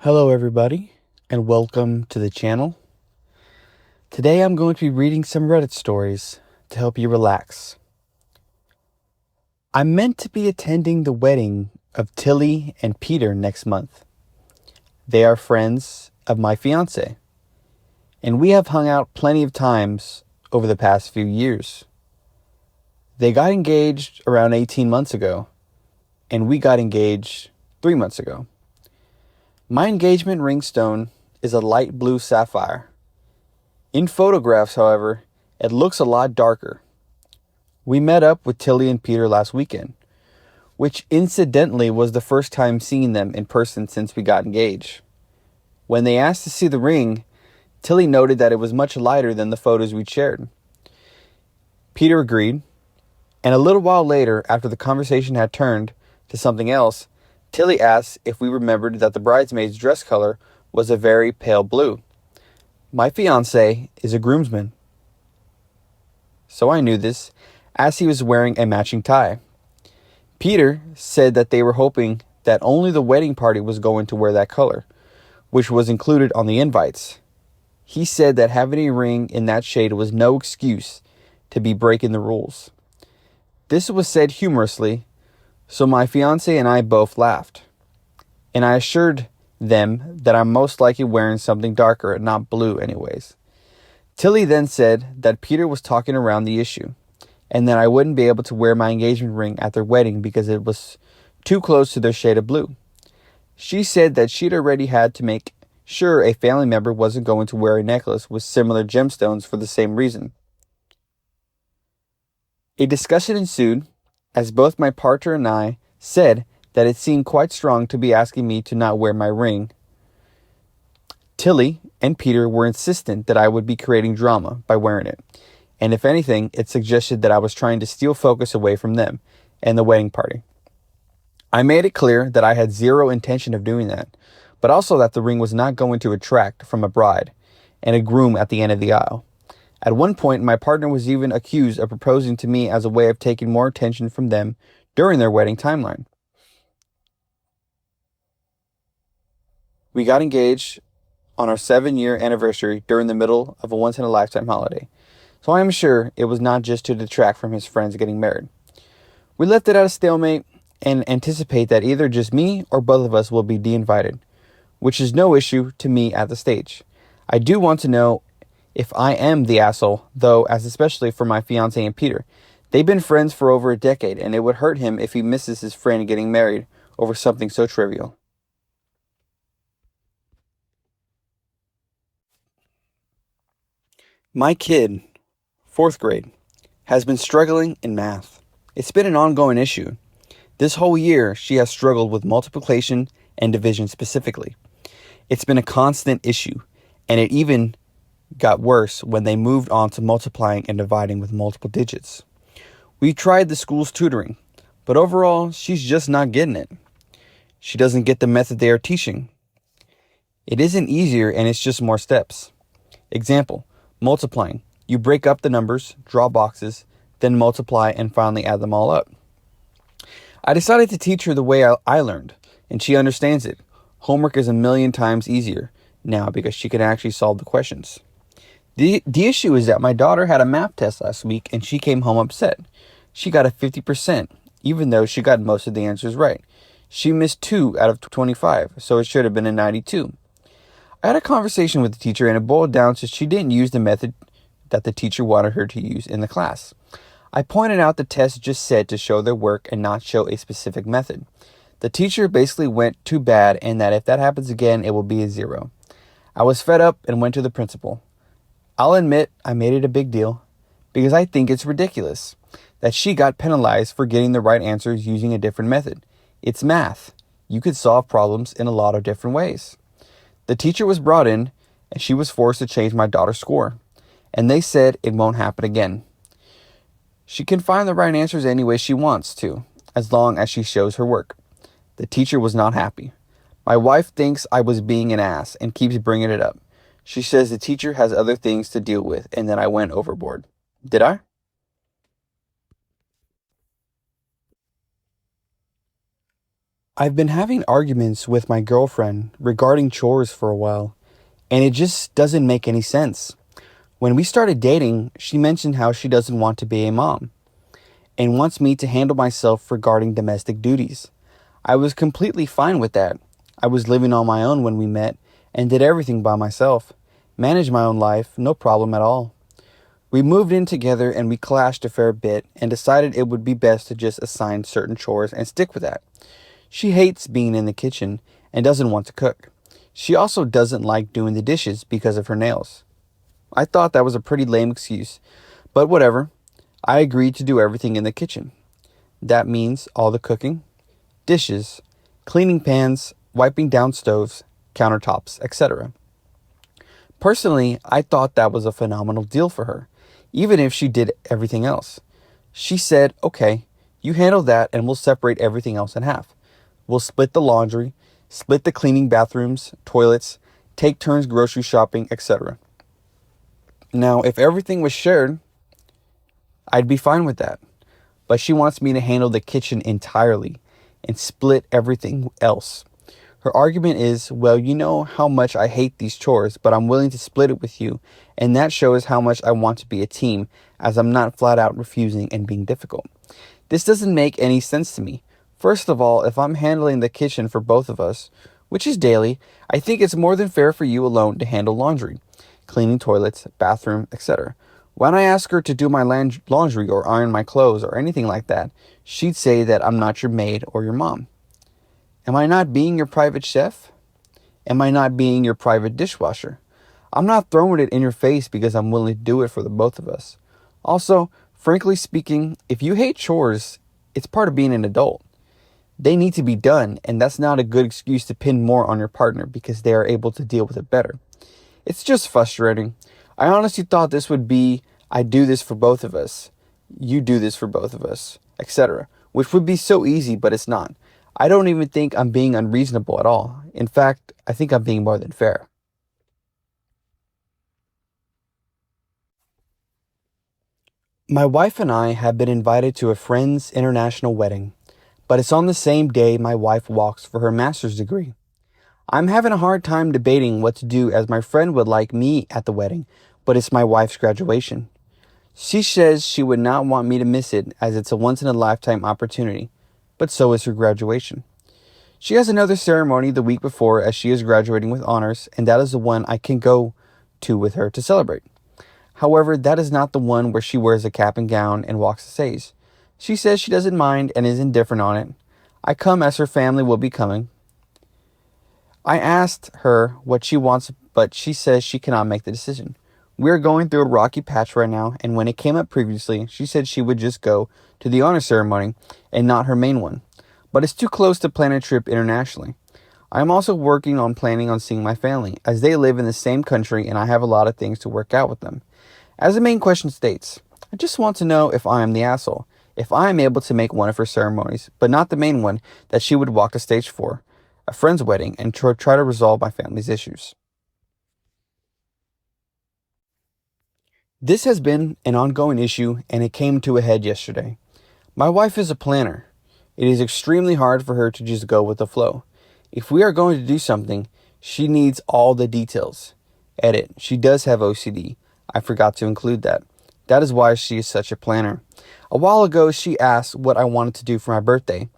Hello everybody, and welcome to the channel. Today I'm going to be reading some Reddit stories to help you relax. I'm meant to be attending the wedding of Tilly and Peter next month. They are friends of my fiance, and we have hung out plenty of times over the past few years. They got engaged around 18 months ago, and we got engaged 3 months ago. My engagement ring stone is a light blue sapphire. In photographs, however, it looks a lot darker. We met up with Tilly and Peter last weekend, which incidentally was the first time seeing them in person since we got engaged. When they asked to see the ring, Tilly noted that it was much lighter than the photos we'd shared. Peter agreed, and a little while later, after the conversation had turned to something else, Tilly asked if we remembered that the bridesmaid's dress color was a very pale blue. My fiancé is a groomsman, so I knew this, as he was wearing a matching tie. Peter said that they were hoping that only the wedding party was going to wear that color, which was included on the invites. He said that having a ring in that shade was no excuse to be breaking the rules. This was said humorously, so my fiancé and I both laughed, and I assured them that I'm most likely wearing something darker and not blue anyways. Tilly then said that Peter was talking around the issue, and that I wouldn't be able to wear my engagement ring at their wedding because it was too close to their shade of blue. She said that she'd already had to make sure a family member wasn't going to wear a necklace with similar gemstones for the same reason. A discussion ensued, as both my partner and I said that it seemed quite strong to be asking me to not wear my ring. Tilly and Peter were insistent that I would be creating drama by wearing it, and if anything, it suggested that I was trying to steal focus away from them and the wedding party. I made it clear that I had zero intention of doing that, but also that the ring was not going to attract from a bride and a groom at the end of the aisle. At one point, my partner was even accused of proposing to me as a way of taking more attention from them during their wedding timeline. We got engaged on our 7-year anniversary during the middle of a once-in-a-lifetime holiday, so I am sure it was not just to detract from his friends getting married. We left it at a stalemate and anticipate that either just me or both of us will be de-invited, which is no issue to me at the stage. I do want to know if I am the asshole, though, as especially for my fiancé and Peter. They've been friends for over a decade, and it would hurt him if he misses his friend getting married over something so trivial. My kid, 4th grade, has been struggling in math. It's been an ongoing issue. This whole year, she has struggled with multiplication and division specifically. It's been a constant issue, and it even got worse when they moved on to multiplying and dividing with multiple digits. We tried the school's tutoring, but overall, she's just not getting it. She doesn't get the method they are teaching. It isn't easier, and it's just more steps. Example, multiplying. You break up the numbers, draw boxes, then multiply and finally add them all up. I decided to teach her the way I learned, and she understands it. Homework is a million times easier now because she can actually solve the questions. The issue is that my daughter had a math test last week and she came home upset. She got a 50%, even though she got most of the answers right. She missed 2 out of 25, so it should have been a 92. I had a conversation with the teacher and it boiled down to she didn't use the method that the teacher wanted her to use in the class. I pointed out the test just said to show their work and not show a specific method. The teacher basically went too bad and that if that happens again, it will be a 0. I was fed up and went to the principal. I'll admit I made it a big deal because I think it's ridiculous that she got penalized for getting the right answers using a different method. It's math. You could solve problems in a lot of different ways. The teacher was brought in and she was forced to change my daughter's score, and they said it won't happen again. She can find the right answers any way she wants to, as long as she shows her work. The teacher was not happy. My wife thinks I was being an ass and keeps bringing it up. She says the teacher has other things to deal with and that I went overboard. Did I? I've been having arguments with my girlfriend regarding chores for a while, and it just doesn't make any sense. When we started dating, she mentioned how she doesn't want to be a mom and wants me to handle myself regarding domestic duties. I was completely fine with that. I was living on my own when we met and did everything by myself. Managed my own life, no problem at all. We moved in together and we clashed a fair bit and decided it would be best to just assign certain chores and stick with that. She hates being in the kitchen and doesn't want to cook. She also doesn't like doing the dishes because of her nails. I thought that was a pretty lame excuse, but whatever. I agreed to do everything in the kitchen. That means all the cooking, dishes, cleaning pans, wiping down stoves, countertops, etc. Personally, I thought that was a phenomenal deal for her, even if she did everything else. She said, okay, you handle that and we'll separate everything else in half. We'll split the laundry, split the cleaning bathrooms, toilets, take turns grocery shopping, etc. Now, if everything was shared, I'd be fine with that. But she wants me to handle the kitchen entirely and split everything else. Her argument is, well, you know how much I hate these chores, but I'm willing to split it with you, and that shows how much I want to be a team, as I'm not flat out refusing and being difficult. This doesn't make any sense to me. First of all, if I'm handling the kitchen for both of us, which is daily, I think it's more than fair for you alone to handle laundry, cleaning toilets, bathroom, etc. When I ask her to do my laundry or iron my clothes or anything like that, she'd say that I'm not your maid or your mom. Am I not being your private chef? Am I not being your private dishwasher? I'm not throwing it in your face because I'm willing to do it for the both of us. Also, frankly speaking, if you hate chores, it's part of being an adult. They need to be done, and that's not a good excuse to pin more on your partner because they are able to deal with it better. It's just frustrating. I honestly thought this would be, I do this for both of us, you do this for both of us, etc., which would be so easy, but it's not. I don't even think I'm being unreasonable at all. In fact, I think I'm being more than fair. My wife and I have been invited to a friend's international wedding, but it's on the same day my wife walks for her master's degree. I'm having a hard time debating what to do as my friend would like me at the wedding, but it's my wife's graduation. She says she would not want me to miss it as it's a once in a lifetime opportunity, but so is her graduation. She has another ceremony the week before as she is graduating with honors, and that is the one I can go to with her to celebrate. However, that is not the one where she wears a cap and gown and walks the stage. She says she doesn't mind and is indifferent on it. I come as her family will be coming. I asked her what she wants, but she says she cannot make the decision. We are going through a rocky patch right now, and when it came up previously, she said she would just go to the honor ceremony and not her main one. But it's too close to plan a trip internationally. I am also working on planning on seeing my family, as they live in the same country and I have a lot of things to work out with them. As the main question states, I just want to know if I am the asshole, if I am able to make one of her ceremonies, but not the main one that she would walk the stage for, a friend's wedding, and try to resolve my family's issues. This has been an ongoing issue and it came to a head yesterday. My wife is a planner. It is extremely hard for her to just go with the flow. If we are going to do something, she needs all the details. Edit, she does have OCD. I forgot to include that. That is why she is such a planner. A while ago, she asked what I wanted to do for my birthday.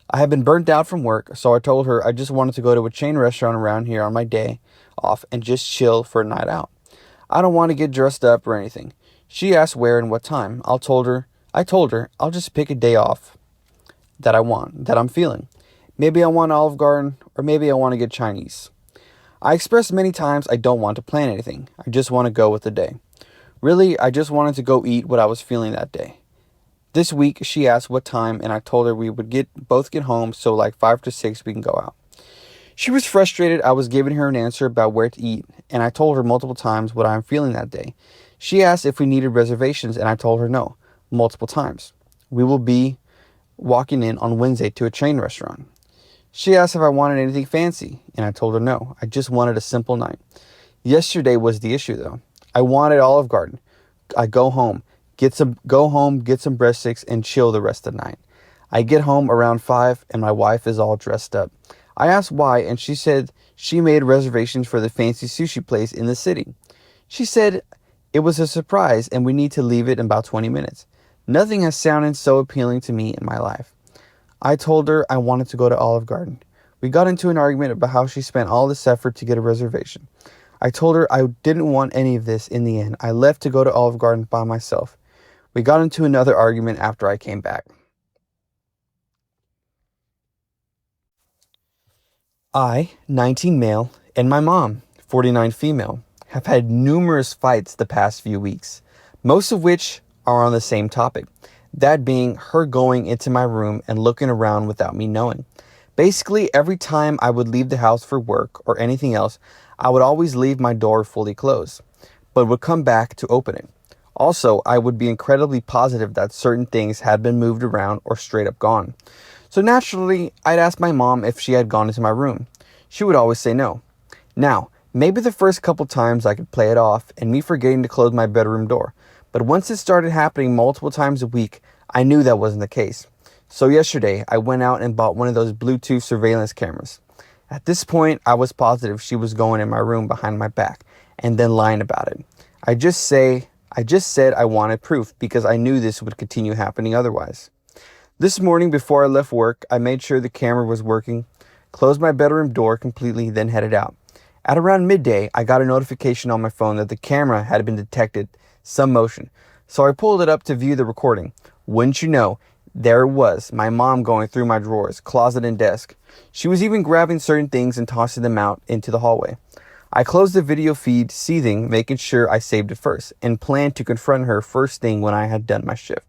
I had been burnt out from work, so I told her I just wanted to go to a chain restaurant around here on my day off and just chill for a night out. I don't want to get dressed up or anything. She asked where and what time. I told her I'll just pick a day off that I'm feeling. Maybe I want Olive Garden or maybe I want to get Chinese. I expressed many times I don't want to plan anything. I just want to go with the day. Really, I just wanted to go eat what I was feeling that day. This week, she asked what time, and I told her we would both get home, so like 5 to 6 we can go out. She was frustrated I was giving her an answer about where to eat, and I told her multiple times what I'm feeling that day. She asked if we needed reservations, and I told her no, multiple times. We will be walking in on Wednesday to a chain restaurant. She asked if I wanted anything fancy, and I told her no, I just wanted a simple night. Yesterday was the issue, though. I wanted Olive Garden. I go home, get some breadsticks, and chill the rest of the night. I get home around 5 and my wife is all dressed up. I asked why, and she said she made reservations for the fancy sushi place in the city. She said it was a surprise and we need to leave it in about 20 minutes. Nothing has sounded so appealing to me in my life. I told her I wanted to go to Olive Garden. We got into an argument about how she spent all this effort to get a reservation. I told her I didn't want any of this in the end. I left to go to Olive Garden by myself. We got into another argument after I came back. I, 19 male, and my mom, 49 female, have had numerous fights the past few weeks, most of which are on the same topic, that being her going into my room and looking around without me knowing. Basically, every time I would leave the house for work or anything else, I would always leave my door fully closed, but would come back to open it. Also, I would be incredibly positive that certain things had been moved around or straight up gone. So naturally, I'd ask my mom if she had gone into my room. She would always say no. Now, maybe the first couple times I could play it off and me forgetting to close my bedroom door, but once it started happening multiple times a week, I knew that wasn't the case. So yesterday, I went out and bought one of those Bluetooth surveillance cameras. At this point, I was positive she was going in my room behind my back and then lying about it. I just said I wanted proof because I knew this would continue happening otherwise. This morning before I left work, I made sure the camera was working, closed my bedroom door completely, then headed out. At around midday, I got a notification on my phone that the camera had been detected some motion. So I pulled it up to view the recording. Wouldn't you know, there it was, my mom going through my drawers, closet and desk. She was even grabbing certain things and tossing them out into the hallway. I closed the video feed, seething, making sure I saved it first, and planned to confront her first thing when I had done my shift.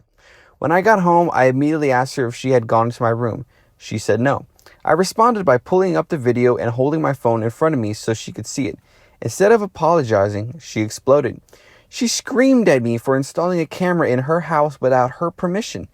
When I got home, I immediately asked her if she had gone into my room. She said no. I responded by pulling up the video and holding my phone in front of me so she could see it. Instead of apologizing, she exploded. She screamed at me for installing a camera in her house without her permission.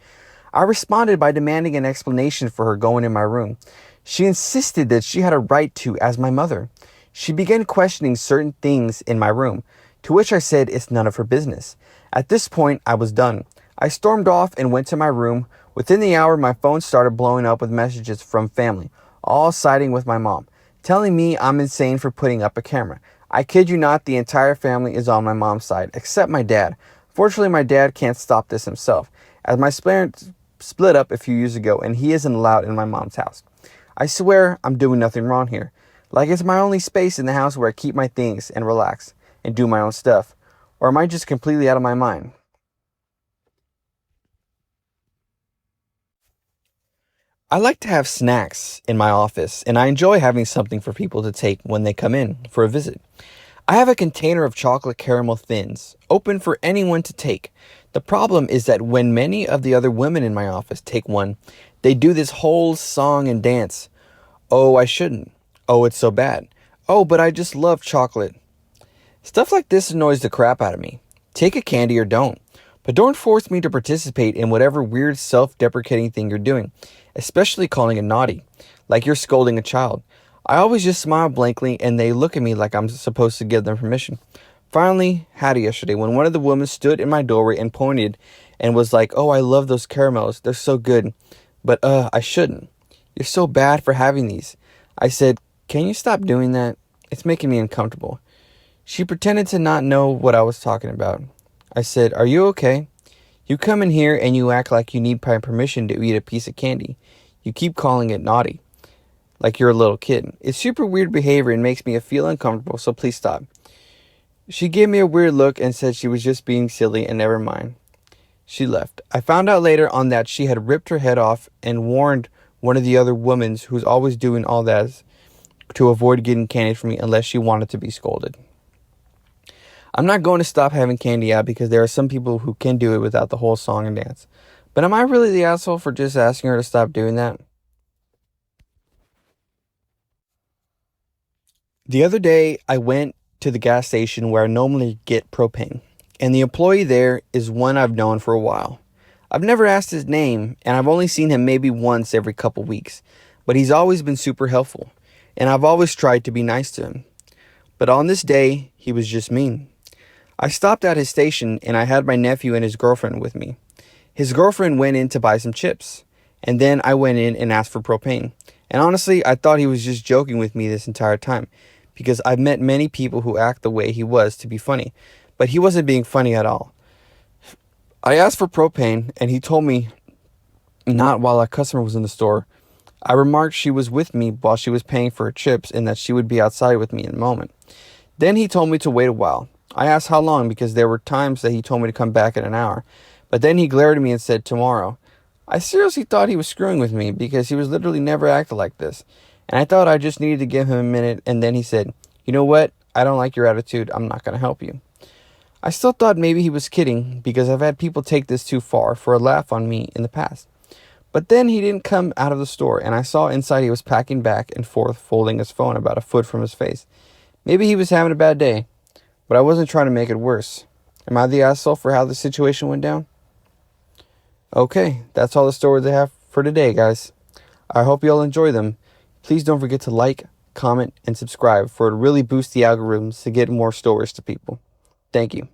I responded by demanding an explanation for her going in my room. She insisted that she had a right to as my mother. She began questioning certain things in my room, to which I said it's none of her business. At this point, I was done. I stormed off and went to my room. Within the hour, my phone started blowing up with messages from family, all siding with my mom, telling me I'm insane for putting up a camera. I kid you not, the entire family is on my mom's side, except my dad. Fortunately, my dad can't stop this himself, as my parents split up a few years ago and he isn't allowed in my mom's house. I swear I'm doing nothing wrong here. Like it's my only space in the house where I keep my things and relax and do my own stuff. Or am I just completely out of my mind? I like to have snacks in my office, and I enjoy having something for people to take when they come in for a visit. I have a container of chocolate caramel thins, open for anyone to take. The problem is that when many of the other women in my office take one, they do this whole song and dance. Oh, I shouldn't. Oh, it's so bad. Oh, but I just love chocolate. Stuff like this annoys the crap out of me. Take a candy or don't. But don't force me to participate in whatever weird self-deprecating thing you're doing, especially calling it naughty, like you're scolding a child. I always just smile blankly and they look at me like I'm supposed to give them permission. Finally, had it yesterday when one of the women stood in my doorway and pointed and was like, oh, I love those caramels. They're so good. But I shouldn't. You're so bad for having these. I said, can you stop doing that? It's making me uncomfortable. She pretended to not know what I was talking about. I said, are you okay? You come in here and you act like you need my permission to eat a piece of candy. You keep calling it naughty, like you're a little kid. It's super weird behavior and makes me feel uncomfortable, so please stop. She gave me a weird look and said she was just being silly and never mind. She left. I found out later on that she had ripped her head off and warned one of the other women who's always doing all that to avoid getting candy from me unless she wanted to be scolded. I'm not going to stop having candy out because there are some people who can do it without the whole song and dance. But am I really the asshole for just asking her to stop doing that? The other day, I went to the gas station where I normally get propane, and the employee there is one I've known for a while. I've never asked his name, and I've only seen him maybe once every couple weeks, but he's always been super helpful, and I've always tried to be nice to him. But on this day, he was just mean. I stopped at his station, and I had my nephew and his girlfriend with me. His girlfriend went in to buy some chips, And then I went in and asked for propane. And honestly, I thought he was just joking with me this entire time, because I've met many people who act the way he was to be funny, but he wasn't being funny at all. I asked for propane, and he told me not while a customer was in the store. I remarked she was with me while she was paying for her chips and that she would be outside with me in a moment. Then he told me to wait a while. I asked how long, because there were times that he told me to come back in an hour. But then he glared at me and said tomorrow. I seriously thought he was screwing with me, because he was literally never acted like this. And I thought I just needed to give him a minute, and then he said, "You know what? I don't like your attitude. I'm not going to help you." I still thought maybe he was kidding, because I've had people take this too far for a laugh on me in the past. But then he didn't come out of the store, and I saw inside he was packing back and forth, folding his phone about a foot from his face. Maybe he was having a bad day, but I wasn't trying to make it worse. Am I the asshole for how the situation went down? Okay, that's all the stories I have for today, guys. I hope you all enjoy them. Please don't forget to like, comment, and subscribe, for it really boosts the algorithms to get more stories to people. Thank you.